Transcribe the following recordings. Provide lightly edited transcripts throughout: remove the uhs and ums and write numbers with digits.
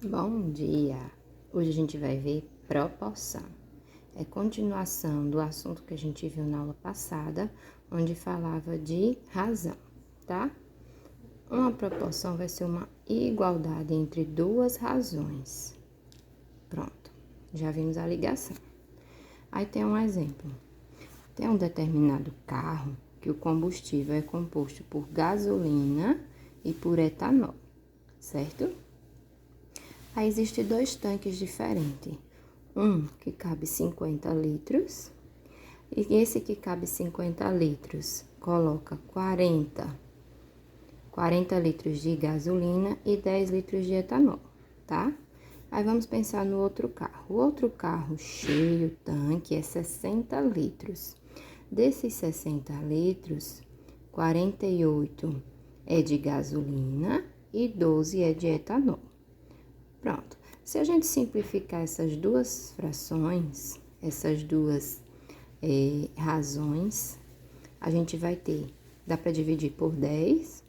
Bom dia! Hoje a gente vai ver proporção. É continuação do assunto que a gente viu na aula passada, onde falava de razão, tá? Uma proporção vai ser uma igualdade entre duas razões. Pronto, já vimos a ligação. Aí tem um exemplo. Tem um determinado carro que o combustível é composto por gasolina e por etanol, certo? Aí existem dois tanques diferentes. Um que cabe 50 litros. E esse que cabe 50 litros coloca 40 litros de gasolina e 10 litros de etanol, tá? Aí vamos pensar no outro carro. O outro carro cheio, tanque, é 60 litros. Desses 60 litros, 48 é de gasolina e 12 é de etanol. Pronto. Se a gente simplificar essas duas frações, essas duas razões, a gente vai ter, dá para dividir por 10.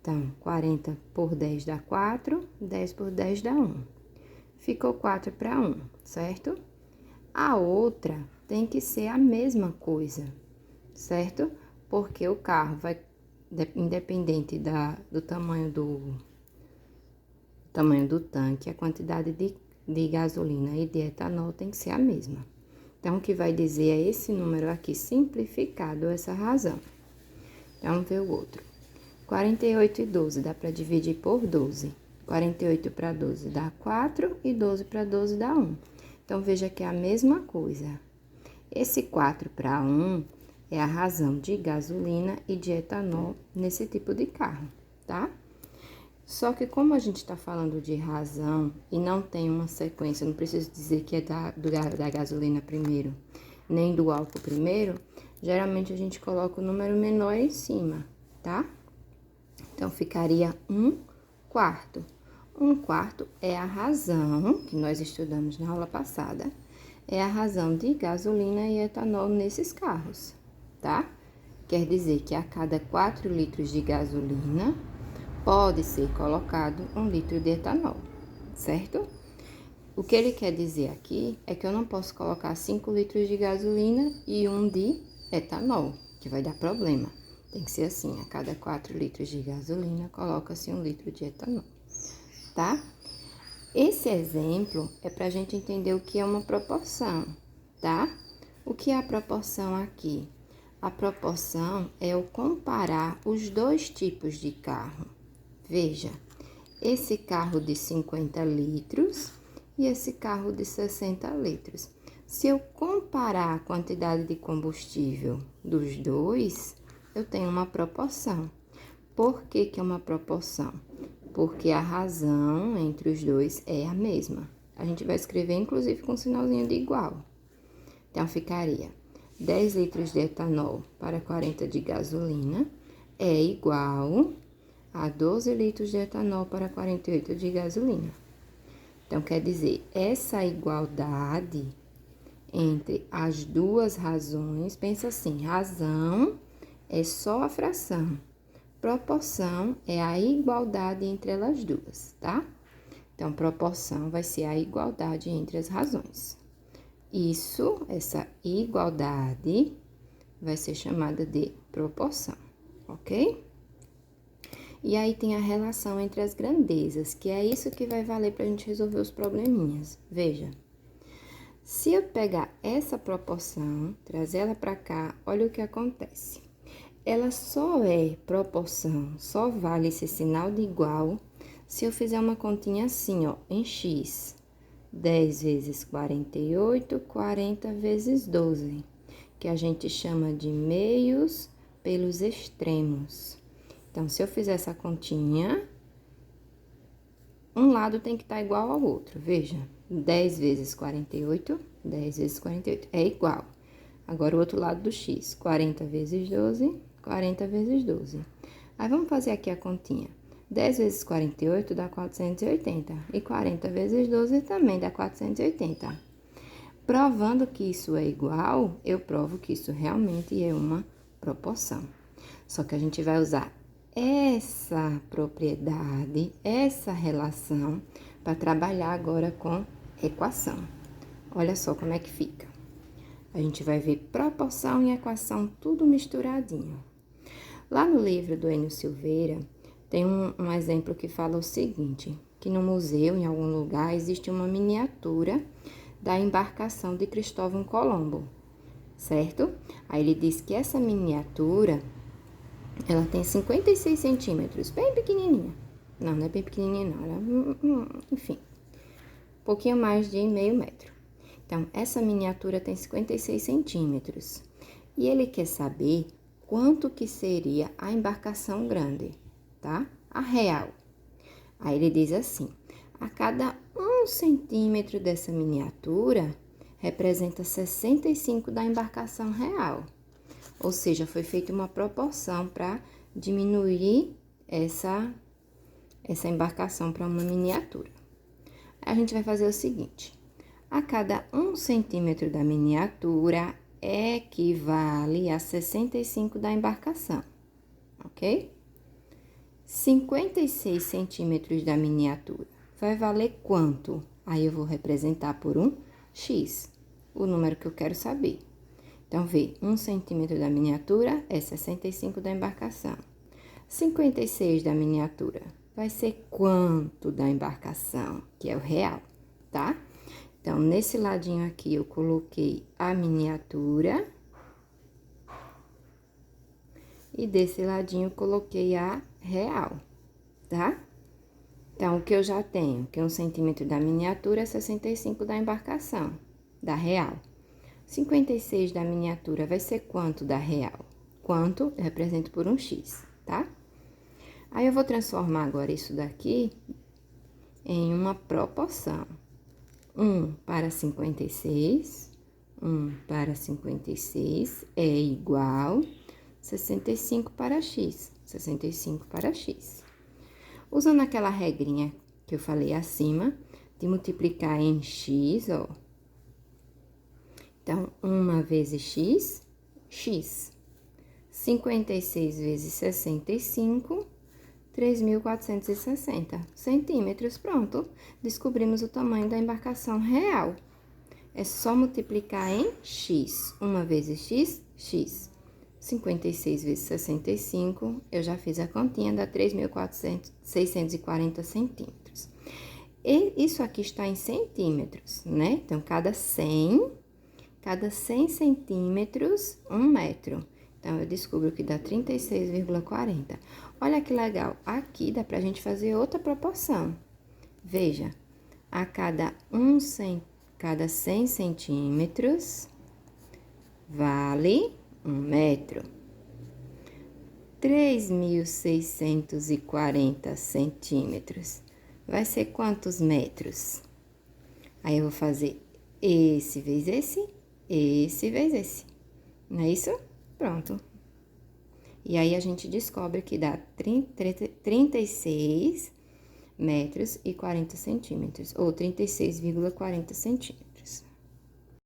Então, 40 por 10 dá 4, 10 por 10 dá 1. Ficou 4 para 1, certo? A outra tem que ser a mesma coisa, certo? Porque o carro vai, independente do tamanho do tanque, a quantidade de gasolina e de etanol tem que ser a mesma. Então, o que vai dizer é esse número aqui simplificado, essa razão. Então, vamos ver o outro. 48 e 12 dá para dividir por 12. 48 para 12 dá 4 e 12 para 12 dá 1. Então, veja que é a mesma coisa. Esse 4 para 1 é a razão de gasolina e de etanol nesse tipo de carro, tá? Só que como a gente está falando de razão e não tem uma sequência, não preciso dizer que é da gasolina primeiro, nem do álcool primeiro, geralmente a gente coloca o número menor em cima, tá? Então, ficaria 1/4. 1/4 é a razão, que nós estudamos na aula passada, é a razão de gasolina e etanol nesses carros, tá? Quer dizer que a cada 4 litros de gasolina, pode ser colocado 1 litro de etanol, certo? O que ele quer dizer aqui é que eu não posso colocar 5 litros de gasolina e 1 de etanol, que vai dar problema. Tem que ser assim, a cada 4 litros de gasolina, coloca-se 1 litro de etanol, tá? Esse exemplo é para a gente entender o que é uma proporção, tá? O que é a proporção aqui? A proporção é o comparar os dois tipos de carro. Veja, esse carro de 50 litros e esse carro de 60 litros. Se eu comparar a quantidade de combustível dos dois, eu tenho uma proporção. Por que que é uma proporção? Porque a razão entre os dois é a mesma. A gente vai escrever, inclusive, com um sinalzinho de igual. Então, ficaria 10 litros de etanol para 40 de gasolina é igual a 12 litros de etanol para 48 de gasolina. Então, quer dizer, essa igualdade entre as duas razões, pensa assim, razão é só a fração, proporção é a igualdade entre elas duas, tá? Então, proporção vai ser a igualdade entre as razões. Isso, essa igualdade, vai ser chamada de proporção, ok? E aí tem a relação entre as grandezas, que é isso que vai valer para a gente resolver os probleminhas. Veja, se eu pegar essa proporção, trazer ela para cá, olha o que acontece. Ela só é proporção, só vale esse sinal de igual, se eu fizer uma continha assim, ó, em x. 10 vezes 48, 40 vezes 12, que a gente chama de meios pelos extremos. Então, se eu fizer essa continha, um lado tem que estar igual ao outro. Veja, 10 vezes 48, 10 vezes 48 é igual. Agora, o outro lado do x, 40 vezes 12, 40 vezes 12. Aí, vamos fazer aqui a continha. 10 vezes 48 dá 480. E 40 vezes 12 também dá 480. Provando que isso é igual, eu provo que isso realmente é uma proporção. Só que a gente vai usar essa propriedade, essa relação, para trabalhar agora com equação. Olha só como é que fica. A gente vai ver proporção e equação tudo misturadinho. Lá no livro do Enio Silveira, tem um exemplo que fala o seguinte, que no museu, em algum lugar, existe uma miniatura da embarcação de Cristóvão Colombo, certo? Aí ele diz que essa miniatura, ela tem 56 centímetros, bem pequenininha. Não é bem pequenininha não, enfim, um pouquinho mais de meio metro. Então, essa miniatura tem 56 centímetros. E ele quer saber quanto que seria a embarcação grande, tá? A real. Aí ele diz assim, a cada 1 centímetro dessa miniatura, representa 65 da embarcação real. Ou seja, foi feita uma proporção para diminuir essa embarcação para uma miniatura. A gente vai fazer o seguinte, a cada 1 centímetro da miniatura equivale a 65 da embarcação, ok? 56 centímetros da miniatura vai valer quanto? Aí eu vou representar por um X, o número que eu quero saber. Então, vê, 1 centímetro da miniatura é 65 da embarcação. 56 da miniatura vai ser quanto da embarcação, que é o real, tá? Então, nesse ladinho aqui, eu coloquei a miniatura. E desse ladinho, eu coloquei a real, tá? Então, o que eu já tenho, que 1 centímetro da miniatura é 65 da embarcação, da real. 56 da miniatura vai ser quanto da real? Quanto eu represento por um X, tá? Aí, eu vou transformar agora isso daqui em uma proporção. 1 para 56, 1 para 56 é igual 65 para X, 65 para X. Usando aquela regrinha que eu falei acima, de multiplicar em X, ó. Então, 1 vezes X, X. 56 vezes 65, 3.460 centímetros. Pronto, descobrimos o tamanho da embarcação real. É só multiplicar em X. 1 vezes X, X. 56 vezes 65, eu já fiz a continha, dá 3.640 centímetros. E isso aqui está em centímetros, né? Então, cada 100 centímetros, 1 metro. Então, eu descubro que dá 36,40. Olha que legal, aqui dá pra gente fazer outra proporção. Veja, a cada 100 centímetros, vale 1 metro. 3.640 centímetros. Vai ser quantos metros? Aí, eu vou fazer esse vezes esse vezes esse. Não é isso? Pronto. E aí, a gente descobre que dá 36 metros e 40 centímetros, ou 36,40 centímetros.